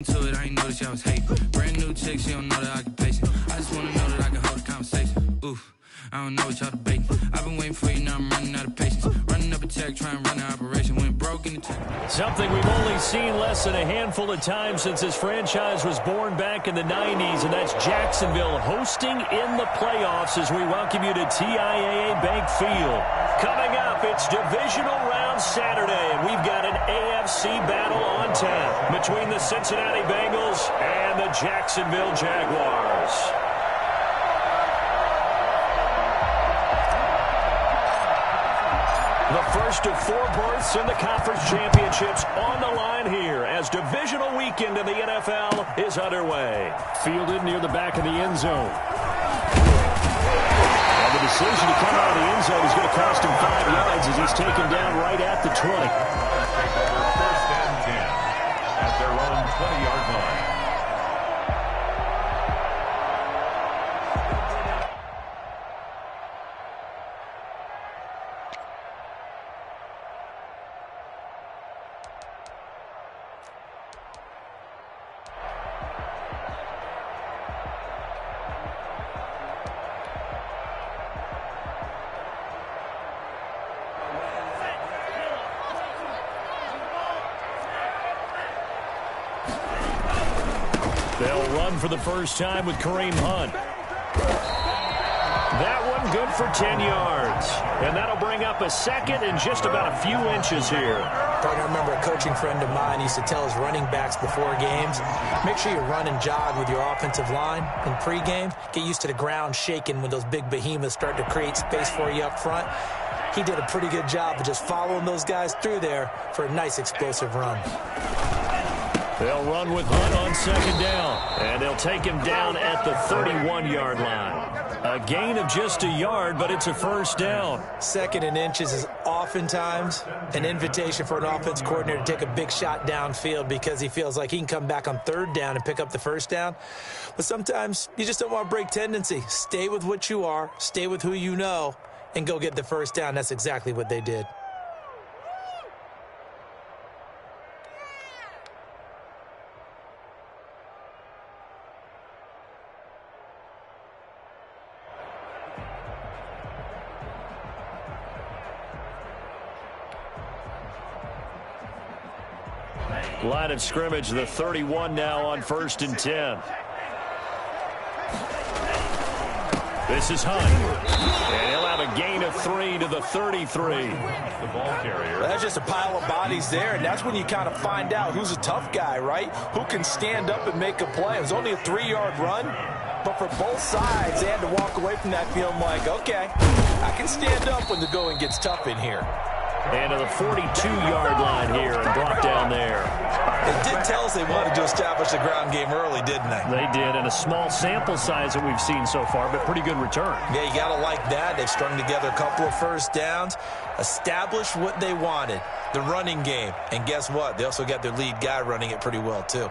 To it, I ain't noticed y'all was hating. Brand new chick, she don't know the occupation. I just wanna know that I can hold a conversation. Oof, I don't know what y'all debating. I've been waiting for you, now I'm running out of patience. Running up a check, trying to run an operation. Went broke in the check. Something we've only seen less than a handful of times since this franchise was born back in the 90s, and that's Jacksonville hosting in the playoffs as we welcome you to TIAA Bank Field. Coming up, it's Divisional Round Saturday, and we've got an AFC battle on tap between the Cincinnati Bengals and the Jacksonville Jaguars. The first of 4 berths in the conference championships on the line here as divisional weekend in the NFL is underway. Fielded near the back of the end zone. And the decision to come out of the end zone is going to cost him 5 yards as he's taken down right at the 20. First and 10 at their own 20-yard line. They'll run for the first time with Kareem Hunt. That one good for 10 yards. And that'll bring up a second and just about a few inches here. I remember a coaching friend of mine used to tell his running backs before games, make sure you run and jog with your offensive line in pregame. Get used to the ground shaking when those big behemoths start to create space for you up front. He did a pretty good job of just following those guys through there for a nice explosive run. They'll run with Hunt on second down, and they'll take him down at the 31-yard line. A gain of just a yard, but it's a first down. Second and inches is oftentimes an invitation for an offense coordinator to take a big shot downfield because he feels like he can come back on third down and pick up the first down. But sometimes you just don't want to break tendency. Stay with what you are, stay with who you know, and go get the first down. That's exactly what they did. Line of scrimmage, the 31 now on 1st and 10. This is Hunt. And he'll have a gain of 3 to the 33. The ball carrier. That's just a pile of bodies there, and that's when you kind of find out who's a tough guy, right? Who can stand up and make a play. It was only a 3-yard run, but for both sides, they had to walk away from that feeling like, okay, I can stand up when the going gets tough in here. And to the 42-yard line here and brought down there. It did tell us they wanted to establish the ground game early, didn't they? They did, and a small sample size that we've seen so far, but pretty good return. Yeah, you got to like that. They've strung together a couple of first downs, established what they wanted, the running game. And guess what? They also got their lead guy running it pretty well, too.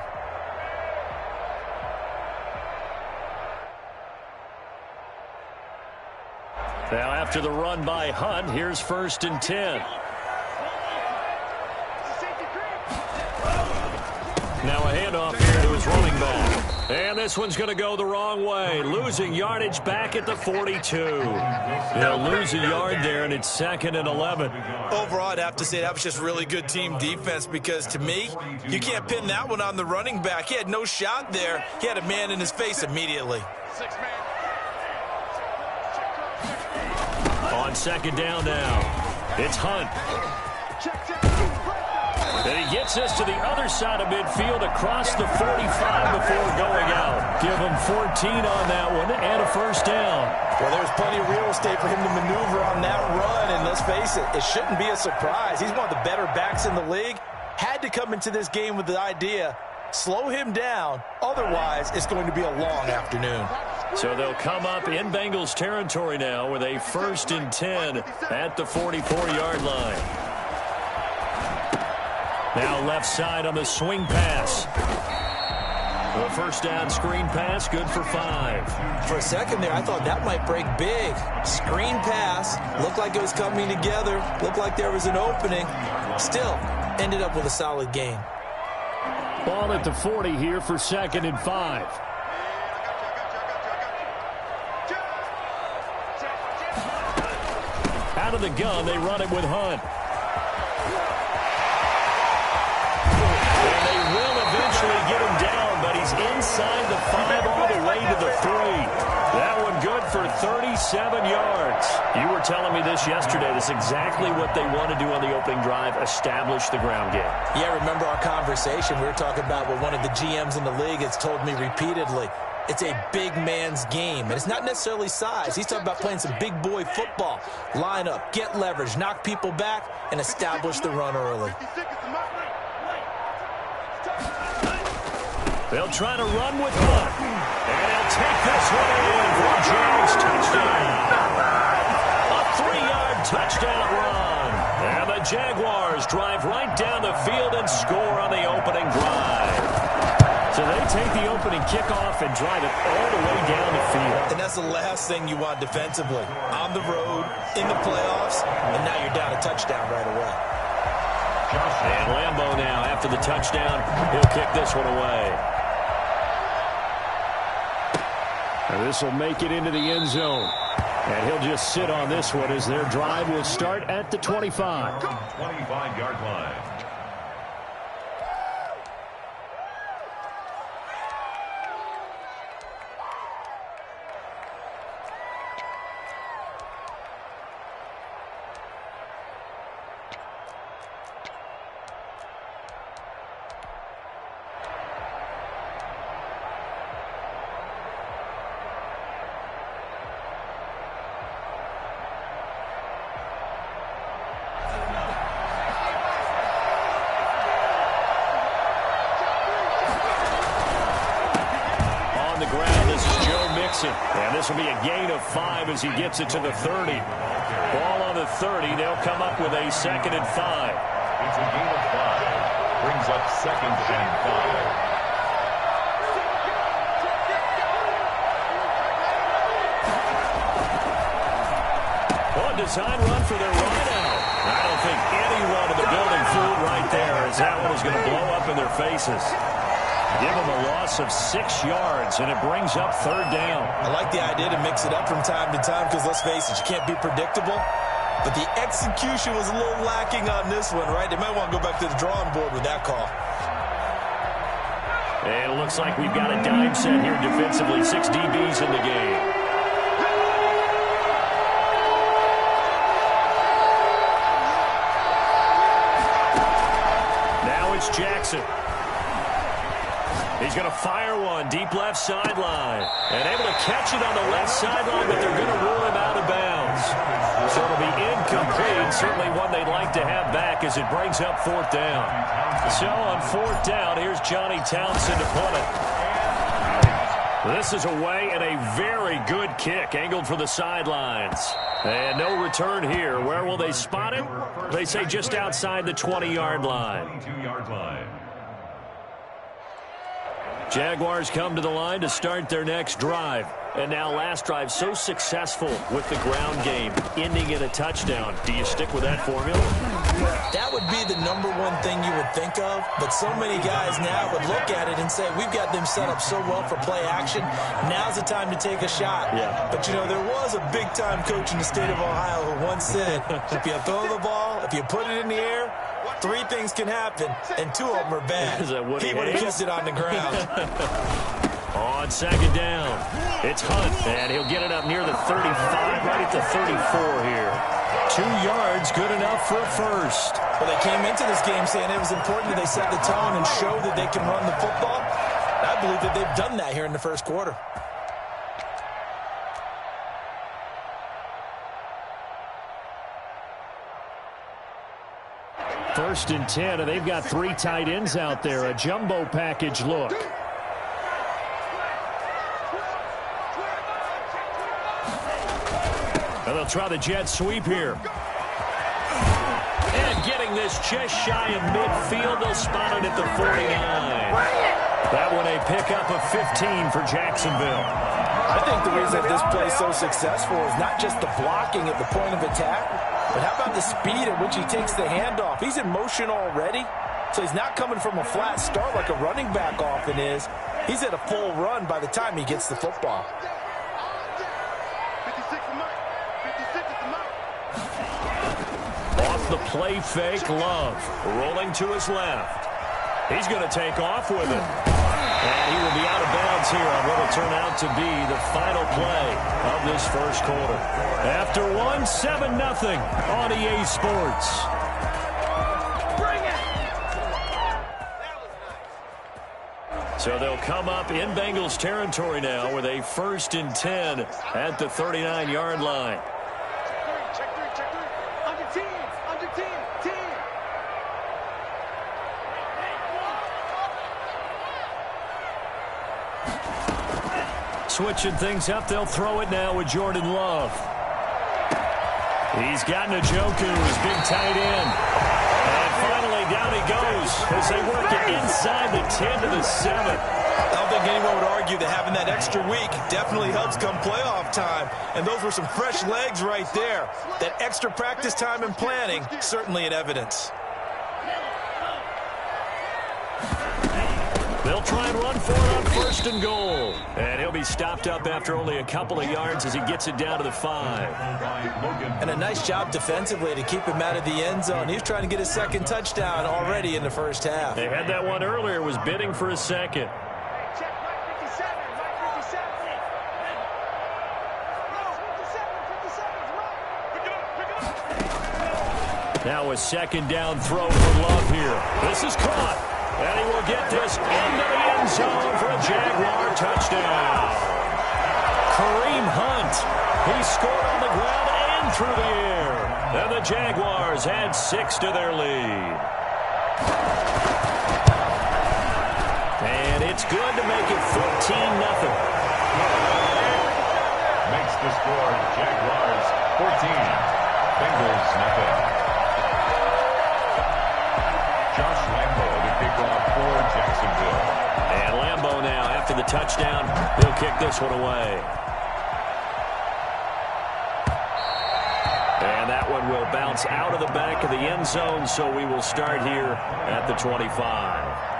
Now after the run by Hunt, here's 1st and 10. Now a handoff here to his running back. And this one's going to go the wrong way. Losing yardage back at the 42. They'll lose a yard there, and it's 2nd and 11. Overall, I'd have to say that was just really good team defense because, to me, you can't pin that one on the running back. He had no shot there. He had a man in his face immediately. On second down now, it's Hunt. And he gets us to the other side of midfield across the 45 before going out. Give him 14 on that one and a first down. Well, there's plenty of real estate for him to maneuver on that run, and let's face it, it shouldn't be a surprise. He's one of the better backs in the league. Had to come into this game with the idea, slow him down, otherwise it's going to be a long afternoon. So they'll come up in Bengals territory now with a 1st and 10 at the 44-yard line. Now left side on the swing pass. The first down screen pass, good for 5. For a second there, I thought that might break big. Screen pass, looked like it was coming together, looked like there was an opening. Still, ended up with a solid gain. Ball at the 40 here for 2nd and 5. Out of the gun, they run it with Hunt. And they will eventually get him down, but he's inside the 5 all the way to the 3. That one good for 37 yards. You were telling me this yesterday. This is exactly what they want to do on the opening drive, establish the ground game. Yeah, remember our conversation? We were talking about what one of the GMs in the league has told me repeatedly. It's a big man's game, and it's not necessarily size. He's talking about playing some big boy football. Line up, get leverage, knock people back, and establish the run early. They'll try to run with Hunt, and he'll take this one in for a Jags touchdown. A 3-yard touchdown run. And the Jaguars drive right down the field and score on the opening drive. So they take the opening kickoff and drive it all the way down the field. And that's the last thing you want defensively. On the road, in the playoffs, and now you're down a touchdown right away. And Lambeau now, after the touchdown, he'll kick this one away. And this will make it into the end zone. And he'll just sit on this one as their drive will start at the 25. 25-yard line. And this will be a gain of 5 as he gets it to the 30. Ball on the 30. They'll come up with a 2nd and 5. It's a gain of 5. Brings up 2nd and 5. One design run for their wideout. I don't think anyone in the building fooled right there as that one is going to blow up in their faces. Give them a loss of 6 yards, and it brings up 3rd down. I like the idea to mix it up from time to time because, let's face it, you can't be predictable. But the execution was a little lacking on this one, right? They might want to go back to the drawing board with that call. And it looks like we've got a dime set here defensively. 6 DBs in the game. Now it's Jackson. He's going to fire one deep left sideline. And able to catch it on the left sideline, but they're going to rule him out of bounds. So it'll be incomplete. Certainly one they'd like to have back as it brings up 4th down. So on 4th down, here's Johnny Townsend to punt it. This is away and a very good kick angled for the sidelines. And no return here. Where will they spot it? They say just outside the 20-yard line. 22-yard line. Jaguars come to the line to start their next drive. And now last drive so successful with the ground game, ending in a touchdown. Do you stick with that formula? That would be the #1 thing you would think of, but so many guys now would look at it and say, we've got them set up so well for play action. Now's the time to take a shot. Yeah. But, you know, there was a big-time coach in the state of Ohio who once said, if you throw the ball, if you put it in the air, 3 things can happen, and 2 of them are bad. He would have kept it on the ground. On 2nd down, it's Hunt, and he'll get it up near the 35, right at the 34 here. 2 yards, good enough for a first. Well, they came into this game saying it was important that they set the tone and show that they can run the football. I believe that they've done that here in the first quarter. First and 10, and they've got 3 tight ends out there. A jumbo package look. And they'll try the jet sweep here. And getting this just shy of midfield, they'll spot it at the 49. That one a pickup of 15 for Jacksonville. I think the reason that this play is so successful is not just the blocking at the point of attack, but how about the speed at which he takes the handoff? He's in motion already, So he's not coming from a flat start like a running back often is. He's at a full run by the time he gets the football. Off the play fake, Love. Rolling to his left. He's going to take off with it. And he will be out of bounds here on what will turn out to be the final play of this first quarter. After 7-0 on EA Sports. So they'll come up in Bengals territory now with a 1st and 10 at the 39-yard line. Check three. Under team. Switching things up, they'll throw it now with Jordan Love. He's got Njoku, his big tight end. And finally, down he goes as they work it inside the 10 to the 7. I don't think anyone would argue that having that extra week definitely helps come playoff time. And those were some fresh legs right there. That extra practice time and planning, certainly in evidence. They'll try and run for it on 1st and goal. And he'll be stopped up after only a couple of yards as he gets it down to the 5. And a nice job defensively to keep him out of the end zone. He's trying to get his 2nd touchdown already in the first half. They had that one earlier, was bidding for a 2nd. Now a 2nd down throw for Love here. This is caught. And he will get this into the end zone for a Jaguar touchdown. Kareem Hunt. He scored on the ground and through the air. And the Jaguars add 6 to their lead. And it's good to make it 14-0. Makes the score Jaguars 14, Bengals nothing. Josh Lambo to kick off for Jacksonville. And Lambo now, after the touchdown, he'll kick this one away. And that one will bounce out of the back of the end zone, so we will start here at the 25.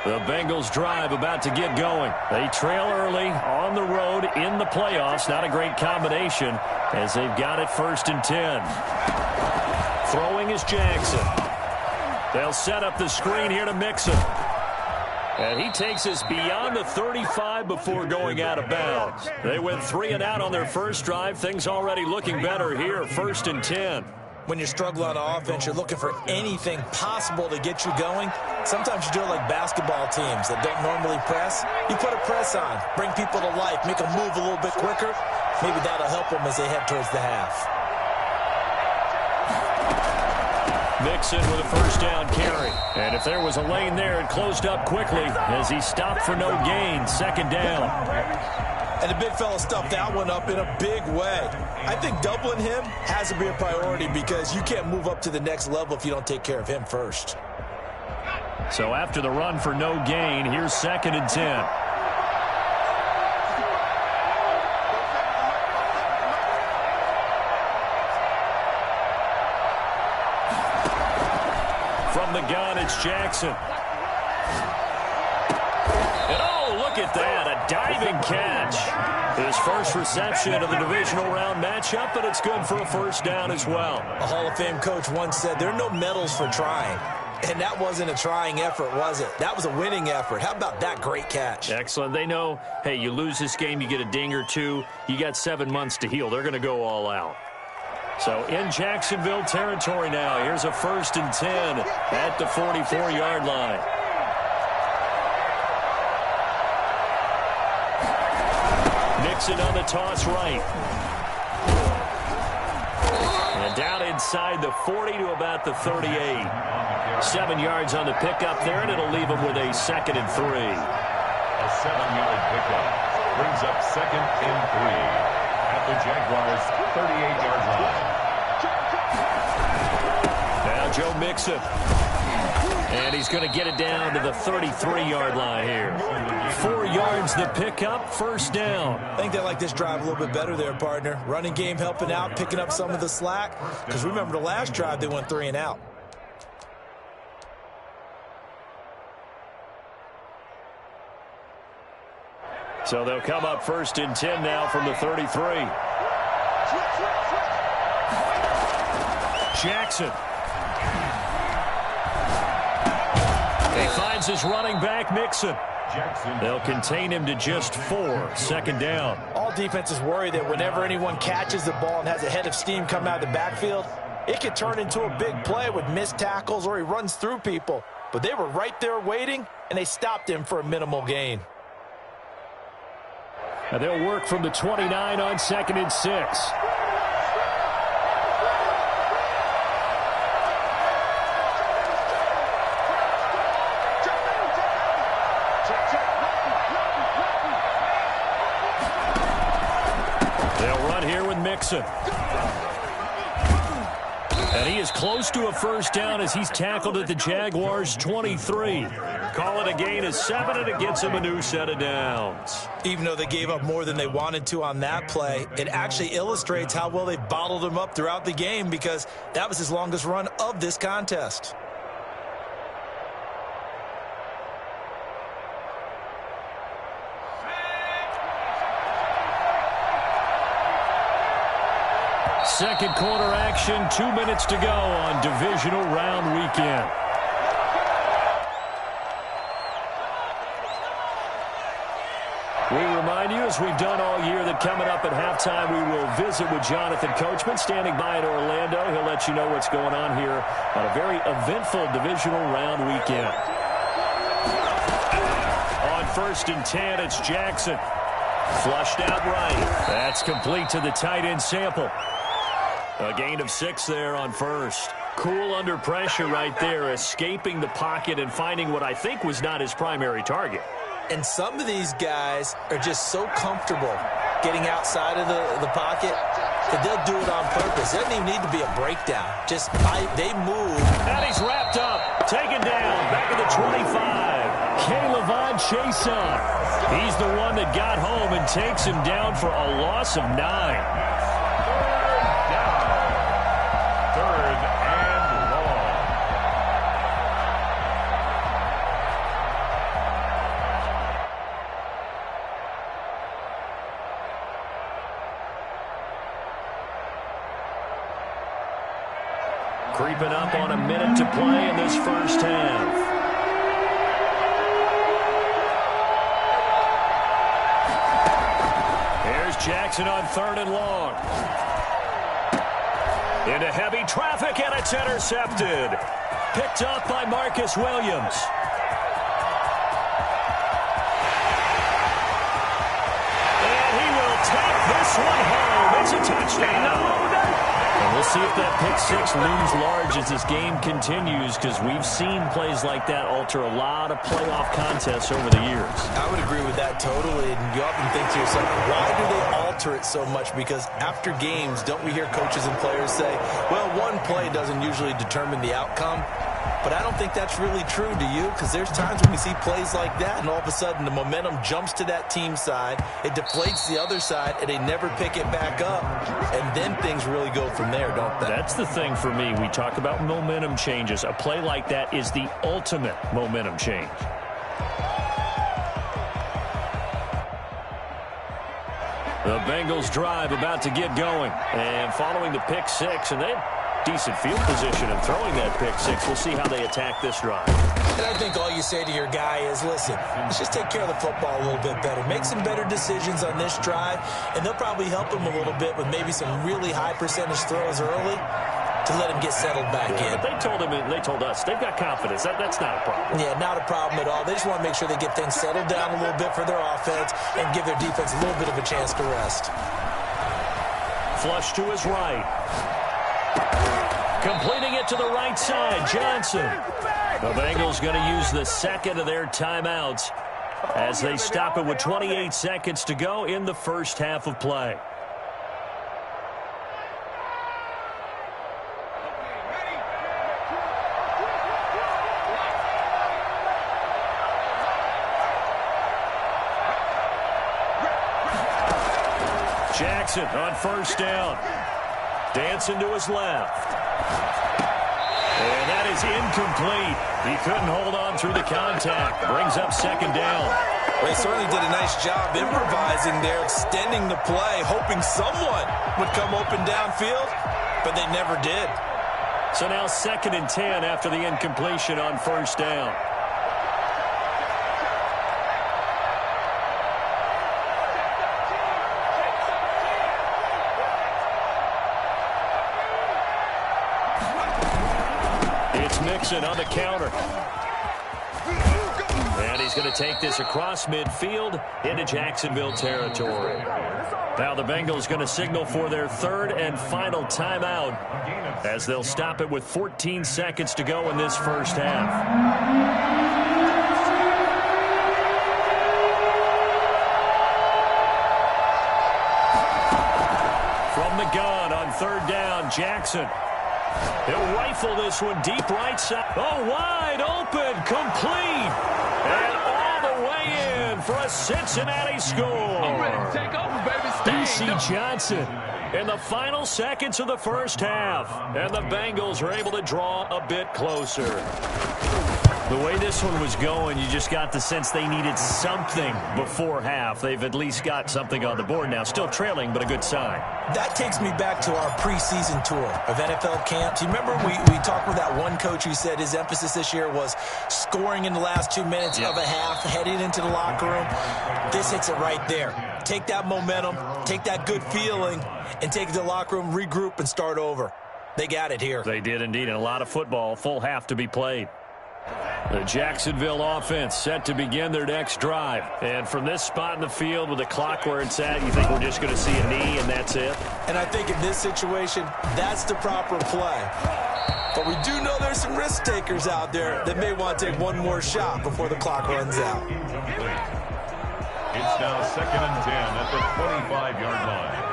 The Bengals drive about to get going. They trail early on the road in the playoffs. Not a great combination as they've got it 1st and 10. Throwing is Jackson. They'll set up the screen here to Mixon. And he takes us beyond the 35 before going out of bounds. They went 3 and out on their first drive. Things already looking better here, 1st and 10. When you're struggling on offense, you're looking for anything possible to get you going. Sometimes you do it like basketball teams that don't normally press. You put a press on, bring people to life, make them move a little bit quicker. Maybe that'll help them as they head towards the half. Mixon with a 1st down carry. And if there was a lane there, it closed up quickly as he stopped for no gain. 2nd down. And the big fella stuffed that one up in a big way. I think doubling him has to be a priority because you can't move up to the next level if you don't take care of him first. So after the run for no gain, here's 2nd and 10. From the gun, it's Jackson. And oh, look at that, a diving catch. His first reception of the divisional round matchup, but it's good for a 1st down as well. A Hall of Fame coach once said there are no medals for trying. And that wasn't a trying effort, was it? That was a winning effort. How about that great catch? Excellent. They know, hey, you lose this game, you get a ding or two. You got 7 months to heal. They're going to go all out. So in Jacksonville territory now, here's a 1st and 10 at the 44-yard line. Nixon on the toss right. And down inside the 40 to about the 38. 7 yards on the pickup there, and it'll leave them with a 2nd and 3. A 7-yard pickup brings up 2nd and 3 at the Jaguars' 38-yard line. Now Joe Mixon. And he's going to get it down to the 33-yard line here. 4 yards the pickup, first down. I think they like this drive a little bit better there, partner. Running game helping out, picking up some of the slack. Because remember the last drive, they went 3 and out. So they'll come up first and 10 now from the 33. Jackson. He finds his running back, Mixon. They'll contain him to just 4, second down. All defenses worry that whenever anyone catches the ball and has a head of steam come out of the backfield, it could turn into a big play with missed tackles or he runs through people. But they were right there waiting, and they stopped him for a minimal gain. And they'll work from the 29 on 2nd and 6. They'll run here with Mixon. And he is close to a first down as he's tackled at the Jaguars' 23. Call it a gain of 7, and it gets him a new set of downs. Even though they gave up more than they wanted to on that play, it actually illustrates how well they bottled him up throughout the game because that was his longest run of this contest. Second quarter action, 2 minutes to go on divisional round weekend. We remind you, as we've done all year, that coming up at halftime, we will visit with Jonathan Coachman, standing by in Orlando. He'll let you know what's going on here on a very eventful divisional round weekend. On 1st and 10, it's Jackson. Flushed out right. That's complete to the tight end Sample. A gain of 6 there on first. Cool under pressure right there, escaping the pocket and finding what I think was not his primary target. And some of these guys are just so comfortable getting outside of the pocket that they'll do it on purpose. It doesn't even need to be a breakdown. Just they move. And he's wrapped up, taken down, back at the 25. Caleb Chason. He's the one that got home and takes him down for a loss of 9. Creeping up on a minute to play in this first half. Here's Jackson on 3rd and long. Into heavy traffic, and it's intercepted. Picked up by Marcus Williams. And he will take this one home. It's a touchdown. And we'll see if that pick 6 looms large as this game continues, because we've seen plays like that alter a lot of playoff contests over the years. I would agree with that totally. And you often think to yourself, why do they alter it so much? Because after games, don't we hear coaches and players say, well, one play doesn't usually determine the outcome? But I don't think that's really true, do you? Because there's times when we see plays like that, and all of a sudden the momentum jumps to that team side, it deflates the other side, and they never pick it back up. And then things really go from there, don't they? That's the thing for me. We talk about momentum changes. A play like that is the ultimate momentum change. The Bengals drive about to get going. And following the pick 6, and they have decent field position and throwing that pick 6. We'll see how they attack this drive. And I think all you say to your guy is, listen, let's just take care of the football a little bit better. Make some better decisions on this drive, and they'll probably help him a little bit with maybe some really high percentage throws early to let him get settled back in. But they told us they've got confidence. That's not a problem. Yeah, not a problem at all. They just want to make sure they get things settled down a little bit for their offense and give their defense a little bit of a chance to rest. Flush to his right. Completing it to the right side, Johnson. The Bengals going to use the second of their timeouts as they stop it with 28 seconds to go in the first half of play. Jackson on first down. Dancing to his left. And that is incomplete. He couldn't hold on through the contact. Brings up second down. Well, he certainly did a nice job improvising there, extending the play, hoping someone would come open downfield, but they never did. So now 2nd and 10 after the incompletion on first down. It's Mixon on the counter. And he's going to take this across midfield into Jacksonville territory. Now the Bengals going to signal for their 3rd and final timeout as they'll stop it with 14 seconds to go in this first half. From the gun on 3rd down, Jackson. He'll rifle this one deep right side. Oh, wide open, complete. And all the way in for a Cincinnati score. I'm ready to take over, baby. B.C. Johnson in the final seconds of the first half. And the Bengals are able to draw a bit closer. The way this one was going, you just got the sense they needed something before half. They've at least got something on the board now. Still trailing, but a good sign. That takes me back to our preseason tour of NFL camps. You remember we talked with that one coach who said his emphasis this year was scoring in the last 2 minutes of a half, heading into the locker room. This hits it right there. Take that momentum, take that good feeling, and take it to the locker room, regroup, and start over. They got it here. They did indeed, and a lot of football, full half to be played. The Jacksonville offense set to begin their next drive. And from this spot in the field with the clock where it's at, you think we're just going to see a knee and that's it? And I think in this situation, that's the proper play. But we do know there's some risk takers out there that may want to take one more shot before the clock runs out. It's now 2nd and 10 at the 25-yard line.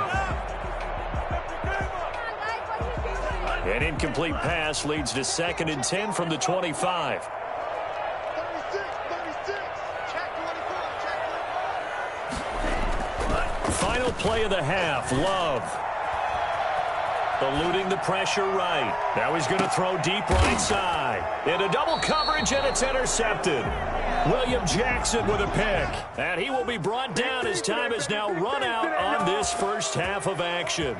An incomplete pass leads to 2nd and 10 from the 25. Final play of the half, Love. Eluding the pressure right. Now he's going to throw deep right side. Into double coverage, and it's intercepted. William Jackson with a pick. And he will be brought down as time has now run out on this first half of action.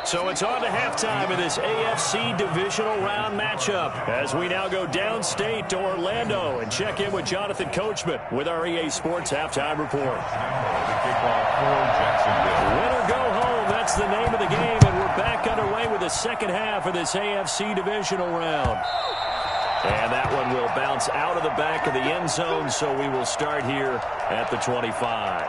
So it's on to halftime in this AFC divisional round matchup as we now go downstate to Orlando and check in with Jonathan Coachman with our EA Sports Halftime Report. The kickoff for Jacksonville. Win or go home, that's the name of the game, and we're back underway with the second half of this AFC divisional round. And that one will bounce out of the back of the end zone, so we will start here at the 25.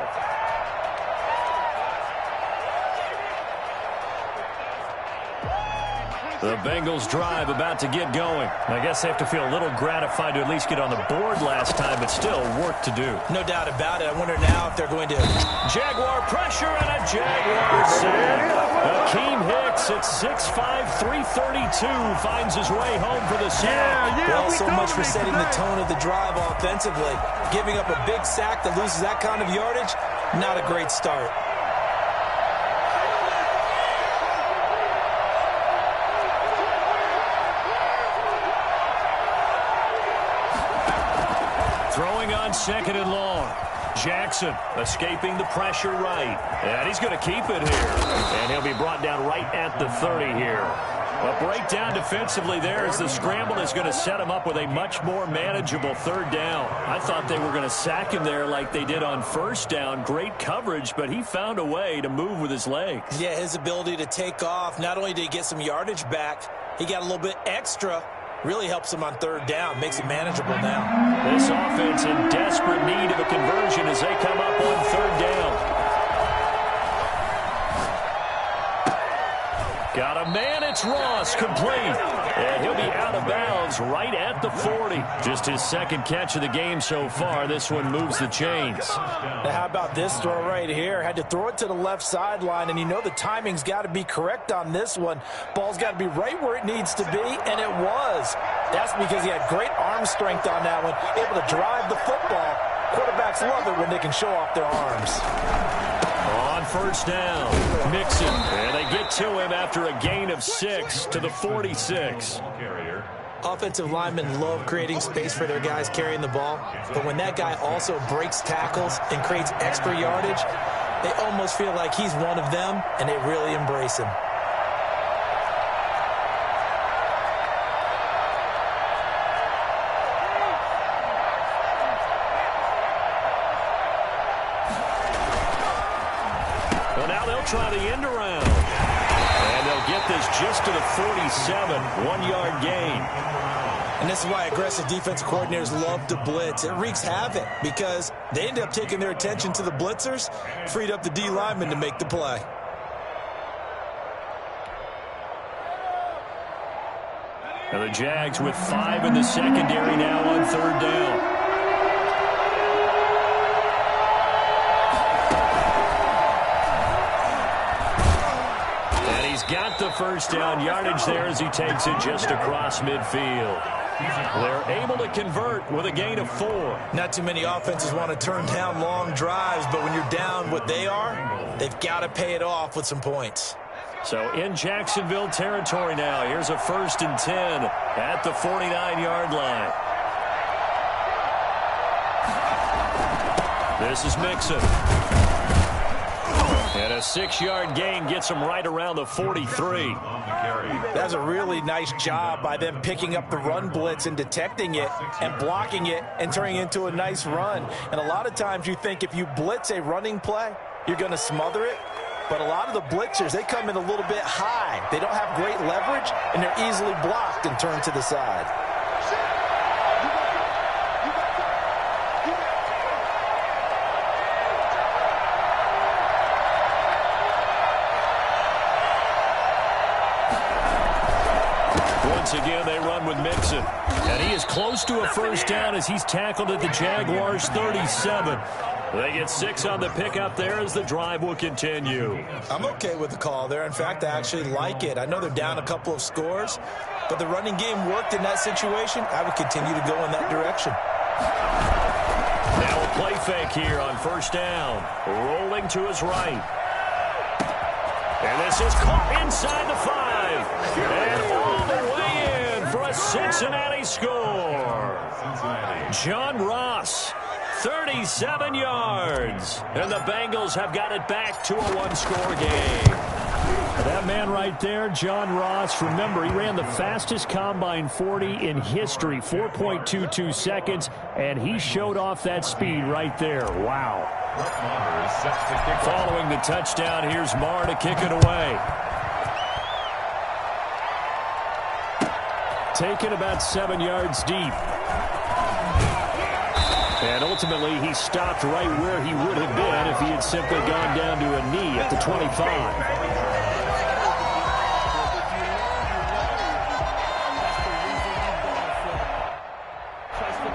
The Bengals drive about to get going. I guess they have to feel a little gratified to at least get on the board last time, but still work to do. No doubt about it. I wonder now if they're going to... Jaguar pressure and a Jaguar sack. Akeem Hicks at 6'5", 332 finds his way home for the sack. Well, so much for setting the tone of the drive offensively. Giving up a big sack that loses that kind of yardage, not a great start. Throwing on 2nd and long. Jackson escaping the pressure right. And he's going to keep it here. And he'll be brought down right at the 30 here. A breakdown defensively there as the scramble is going to set him up with a much more manageable 3rd down. I thought they were going to sack him there like they did on 1st down. Great coverage, but he found a way to move with his legs. Yeah, his ability to take off. Not only did he get some yardage back, he got a little bit extra. Really helps him on 3rd down, makes it manageable now. This offense in desperate need of a conversion as they come up on 3rd down. Got a man, it's Ross, complete. And he'll be out of bounds right at the 40. Just his 2nd catch of the game so far. This one moves the chains. Now, how about this throw right here? Had to throw it to the left sideline, and you know the timing's got to be correct on this one. Ball's got to be right where it needs to be, and it was. That's because he had great arm strength on that one, able to drive the football. Quarterbacks love it when they can show off their arms. On first down, Mixon. And they get to him after a gain of 6 to the 46. Offensive linemen love creating space for their guys carrying the ball, but when that guy also breaks tackles and creates extra yardage, they almost feel like he's one of them, and they really embrace him. Well, now they'll try the end around. And they'll get this just to the 47, 1-yard gain. And this is why aggressive defensive coordinators love to blitz. It wreaks havoc because they end up taking their attention to the blitzers, freed up the D lineman to make the play. And the Jags with 5 in the secondary now on third down. And he's got the first down yardage there as he takes it just across midfield. They're able to convert with a gain of 4. Not too many offenses want to turn down long drives, but when you're down what they are, they've got to pay it off with some points. So in Jacksonville territory now, here's a 1st and 10 at the 49-yard line. This is Mixon. And a 6-yard gain gets him right around the 43. That's a really nice job by them picking up the run blitz and detecting it and blocking it and turning it into a nice run. And a lot of times you think if you blitz a running play, you're going to smother it. But a lot of the blitzers, they come in a little bit high. They don't have great leverage, and they're easily blocked and turned to the side. Once again, they run with Mixon. And he is close to a first down as he's tackled at the Jaguars' 37. They get 6 on the pickup there as the drive will continue. I'm okay with the call there. In fact, I actually like it. I know they're down a couple of scores, but the running game worked in that situation. I would continue to go in that direction. Now a play fake here on first down. Rolling to his right. And this is caught inside the 5. And all the way in for a Cincinnati score. John Ross. 37 yards. And the Bengals have got it back to a 1-score game. That man right there, John Ross, remember, he ran the fastest combine 40 in history, 4.22 seconds, and he showed off that speed right there. Wow. Following the touchdown, here's Marr to kick it away. Taken about 7 yards deep. And ultimately, he stopped right where he would have been if he had simply gone down to a knee at the 25.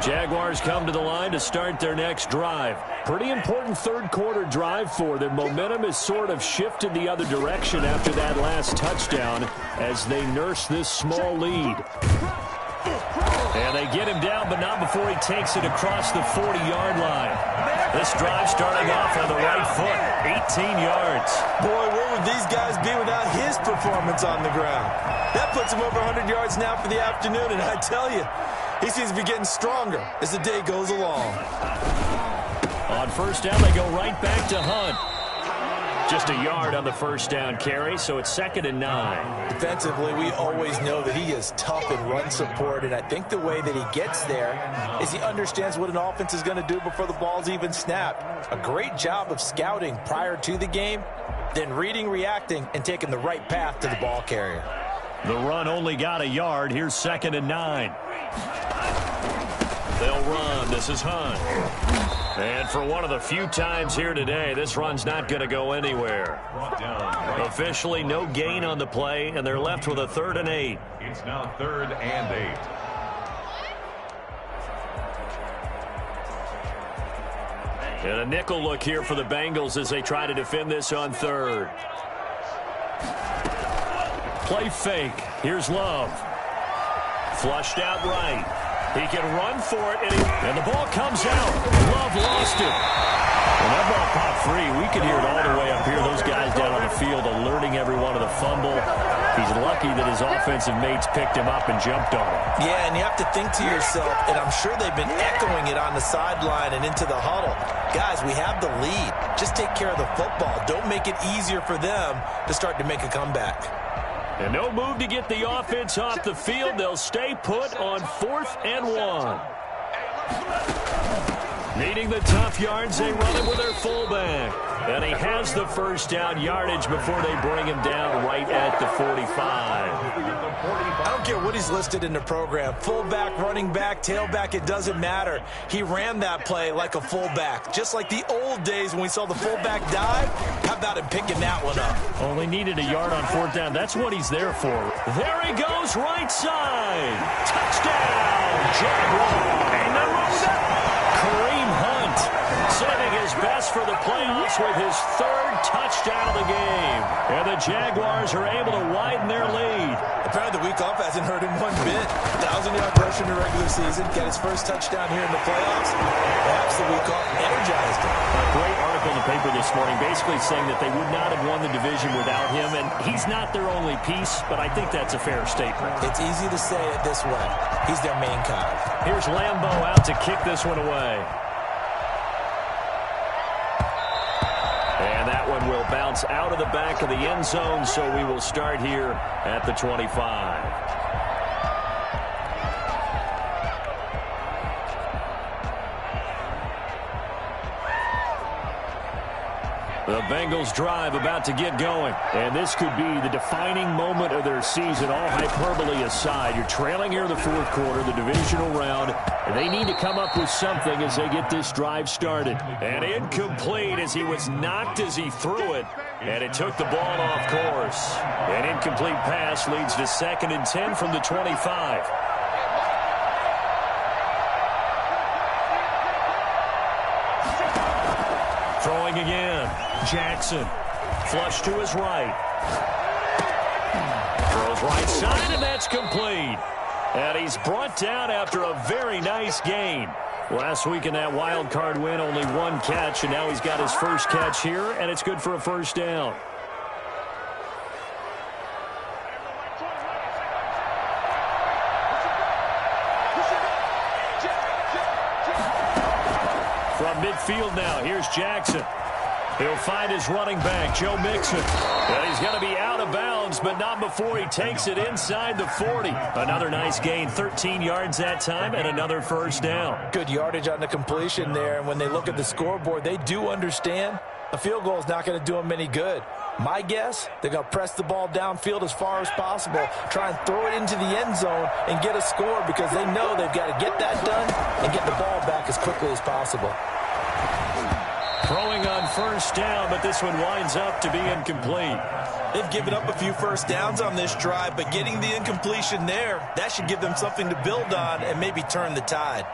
Jaguars come to the line to start their next drive. Pretty important third-quarter drive for them. Momentum has sort of shifted the other direction after that last touchdown as they nurse this small lead. And they get him down, but not before he takes it across the 40-yard line. This drive starting off on the right foot, 18 yards. Boy, where would these guys be without his performance on the ground? That puts him over 100 yards now for the afternoon, and I tell you, he seems to be getting stronger as the day goes along. On first down, they go right back to Hunt. Just a yard on the first down carry, so it's 2nd and 9. Defensively, we always know that he is tough in run support, and I think the way that he gets there is he understands what an offense is going to do before the ball's even snapped. A great job of scouting prior to the game, then reading, reacting, and taking the right path to the ball carrier. The run only got a yard. Here's 2nd and 9. They'll run. This is Hunt. And for one of the few times here today, this run's not going to go anywhere. Officially, no gain on the play, and they're left with a 3rd and 8. It's now 3rd and 8. And a nickel look here for the Bengals as they try to defend this on 3rd. Play fake. Here's Love. Flushed out right. He can run for it, and the ball comes out. Love lost it. When that ball popped free, we could hear it all the way up here. Those guys down on the field alerting everyone of the fumble. He's lucky that his offensive mates picked him up and jumped on him. Yeah, and you have to think to yourself, and I'm sure they've been echoing it on the sideline and into the huddle. Guys, we have the lead. Just take care of the football. Don't make it easier for them to start to make a comeback. And no move to get the offense off the field. They'll stay put on 4th and 1. Needing the tough yards, they run it with their fullback. And he has the first down yardage before they bring him down right at the 45. I don't care what he's listed in the program. Fullback, running back, tailback, it doesn't matter. He ran that play like a fullback. Just like the old days when we saw the fullback dive. How about him picking that one up? Only needed a yard on 4th down. That's what he's there for. There he goes, right side. Touchdown, Jaguars. Ain't nothing wrong with that. Kareem Hunt saving his best for the playoffs with his 3rd touchdown of the game. And the Jaguars are able to widen their lead. Apparently the week off hasn't hurt him one bit. 1,000-yard rush in the regular season. Got his first touchdown here in the playoffs. Perhaps the week off energized him. A great article in the paper this morning basically saying that they would not have won the division without him. And he's not their only piece, but I think that's a fair statement. It's easy to say it this way. He's their main guy. Here's Lambeau out to kick this one away. And that one will bounce out of the back of the end zone, so we will start here at the 25. The Bengals drive about to get going. And this could be the defining moment of their season, all hyperbole aside. You're trailing here in the 4th quarter, the divisional round. And they need to come up with something as they get this drive started. And incomplete as he was knocked as he threw it. And it took the ball off course. An incomplete pass leads to 2nd and 10 from the 25. Throwing again. Jackson. Flush to his right. Throws right side, and that's complete. And he's brought down after a very nice gain. Last week in that wild card win, only 1 catch, and now he's got his first catch here, and it's good for a first down. From midfield now, here's Jackson. He'll find his running back, Joe Mixon. And he's going to be out of bounds, but not before he takes it inside the 40. Another nice gain, 13 yards that time, and another first down. Good yardage on the completion there, and when they look at the scoreboard, they do understand a field goal is not going to do them any good. My guess, they're going to press the ball downfield as far as possible, try and throw it into the end zone and get a score because they know they've got to get that done and get the ball back as quickly as possible. Throwing on first down, but this one winds up to be incomplete. They've given up a few first downs on this drive, but getting the incompletion there, that should give them something to build on and maybe turn the tide.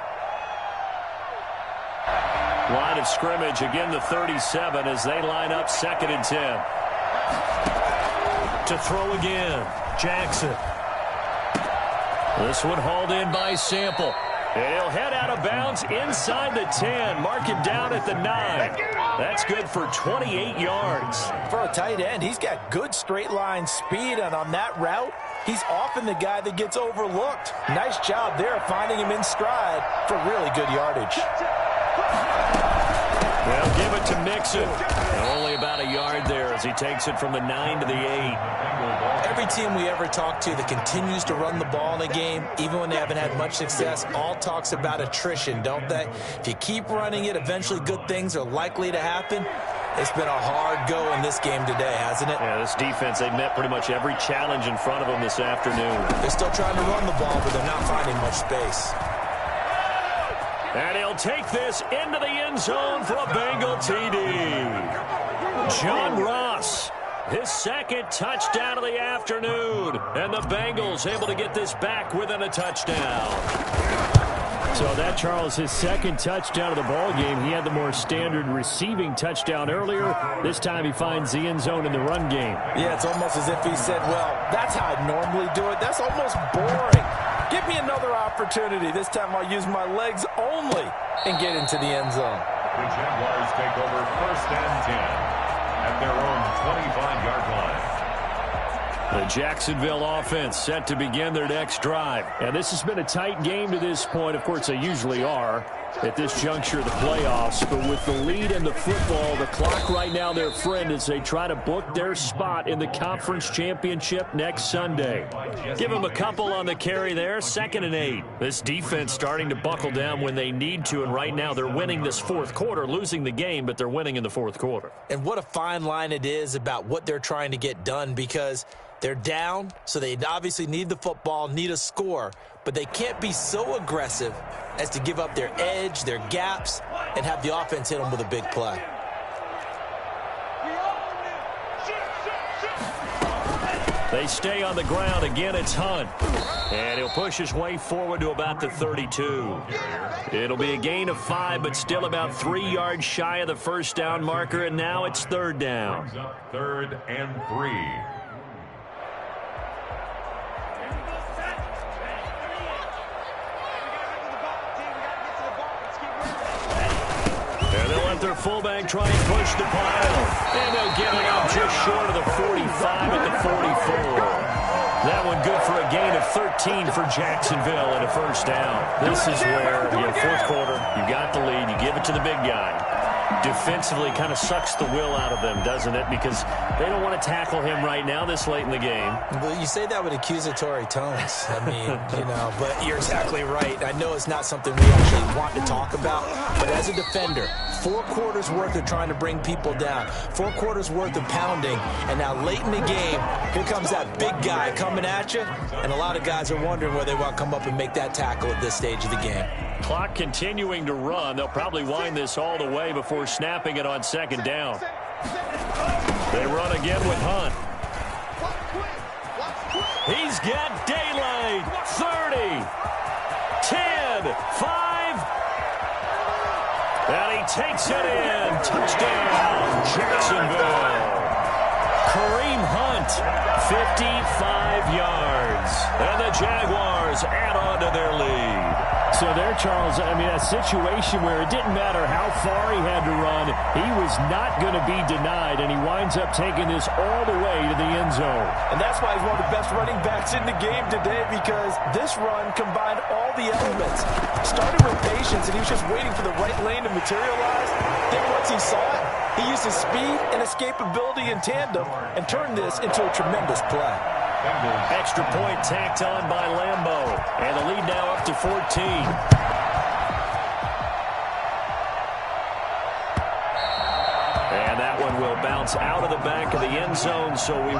Line of scrimmage, again the 37 as they line up 2nd and 10. To throw again, Jackson. This one hauled in by Sample. And he'll head out of bounds inside the 10. Mark him down at the 9. That's good for 28 yards. For a tight end, he's got good straight line speed, and on that route, he's often the guy that gets overlooked. Nice job there finding him in stride for really good yardage. They'll give it to Mixon. And only about a yard there as he takes it from the 9 to the 8. Every team we ever talk to that continues to run the ball in a game, even when they haven't had much success, all talks about attrition, don't they? If you keep running it, eventually good things are likely to happen. It's been a hard go in this game today, hasn't it? Yeah, this defense, they met pretty much every challenge in front of them this afternoon. They're still trying to run the ball, but they're not finding much space. And he'll take this into the end zone for a Bengal TD. John Ross, his 2nd touchdown of the afternoon. And the Bengals able to get this back within a touchdown. So that, Charles, his 2nd touchdown of the ball game. He had the more standard receiving touchdown earlier. This time he finds the end zone in the run game. Yeah, it's almost as if he said, well, that's how I normally do it. That's almost boring. Give Give me another opportunity. This time I'll use my legs only and get into the end zone. The Jaguars take over 1st and 10 at their own 25-yard line. The Jacksonville offense set to begin their next drive. And this has been a tight game to this point. Of course, they usually are at this juncture of the playoffs. But with the lead in the football, the clock right now their friend as they try to book their spot in the conference championship next Sunday. Give them a couple on the carry there. 2nd and 8. This defense starting to buckle down when they need to. And right now they're winning this fourth quarter, losing the game, but they're winning in the fourth quarter. And what a fine line it is about what they're trying to get done, because they're down, so they obviously need the football, need a score, but they can't be so aggressive as to give up their edge, their gaps, and have the offense hit them with a big play. They stay on the ground. Again, it's Hunt. And he'll push his way forward to about the 32. It'll be a gain of 5, but still about 3 yards shy of the first down marker, and now it's 3rd down. 3rd and 3. Their fullback try and push the pile. And they'll get it out just short of the 45 at the 44. That one good for a gain of 13 for Jacksonville and a first down. This is where, fourth quarter, you got the lead, you give it to the big guy. Defensively kind of sucks the will out of them, doesn't it? Because they don't want to tackle him right now this late in the game. Well, you say that with accusatory tones. I mean, but you're exactly right. I know it's not something we actually want to talk about, but as a defender, 4 quarters worth of trying to bring people down, 4 quarters worth of pounding, and now late in the game, here comes that big guy coming at you, and a lot of guys are wondering whether they want to come up and make that tackle at this stage of the game. Clock continuing to run. They'll probably wind this all the way before snapping it on 2nd down. They run again with Hunt. He's got daylight. 30, 10, 5. And he takes it in. Touchdown, Jacksonville. Kareem Hunt, 55 yards. And the Jaguars add on to their lead. So there, Charles, I mean, a situation where it didn't matter how far he had to run, he was not going to be denied, and he winds up taking this all the way to the end zone. And that's why he's one of the best running backs in the game today, because this run combined all the elements. Started with patience, and he was just waiting for the right lane to materialize. Then once he saw it, he used his speed and escapability in tandem and turned this into a tremendous play. Extra point tacked on by Lambeau. And the lead now up to 14. And that one will bounce out of the back of the end zone. So we...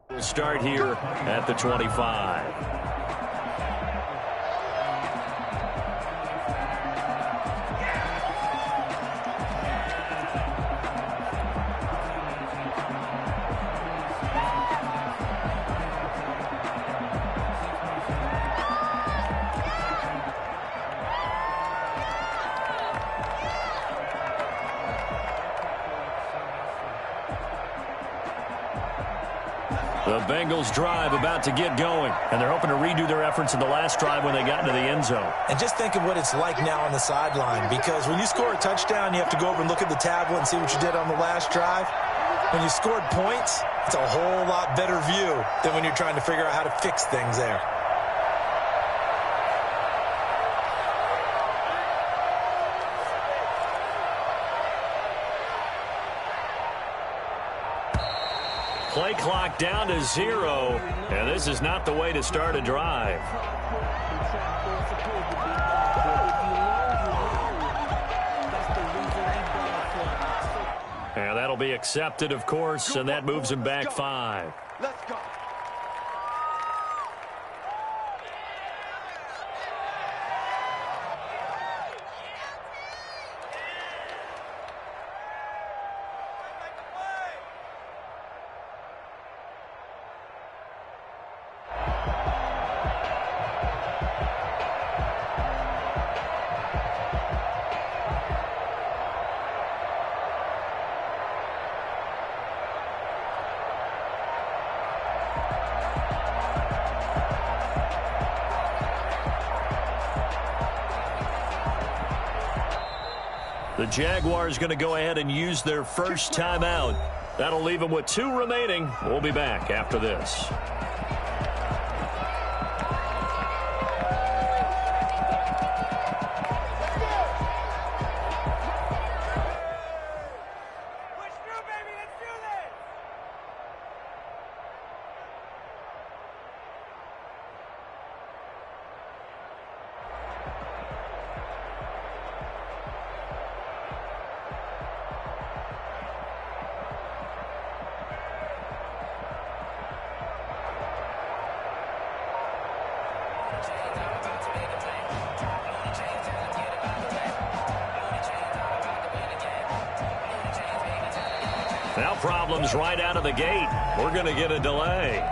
We'll start here at the 25. The Bengals drive about to get going, and they're hoping to redo their efforts in the last drive when they got into the end zone. And just think of what it's like now on the sideline, because when you score a touchdown, you have to go over and look at the tablet and see what you did on the last drive. When you scored points, it's a whole lot better view than when you're trying to figure out how to fix things there. Play clock down to 0, and this is not the way to start a drive. And that'll be accepted, of course, and that moves him back 5. Let's go. The Jaguars going to go ahead and use their first timeout. That'll leave them with 2 remaining. We'll be back after this. Now problems right out of the gate. We're going to get a delay.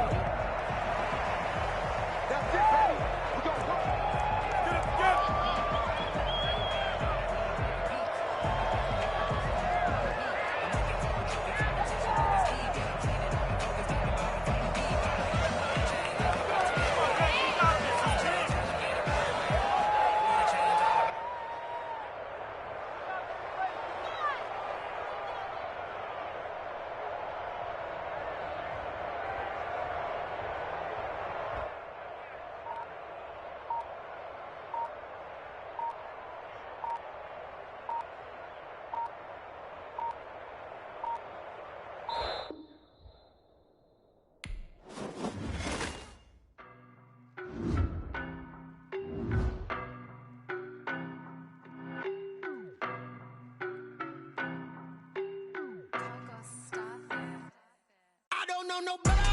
I don't know nobody.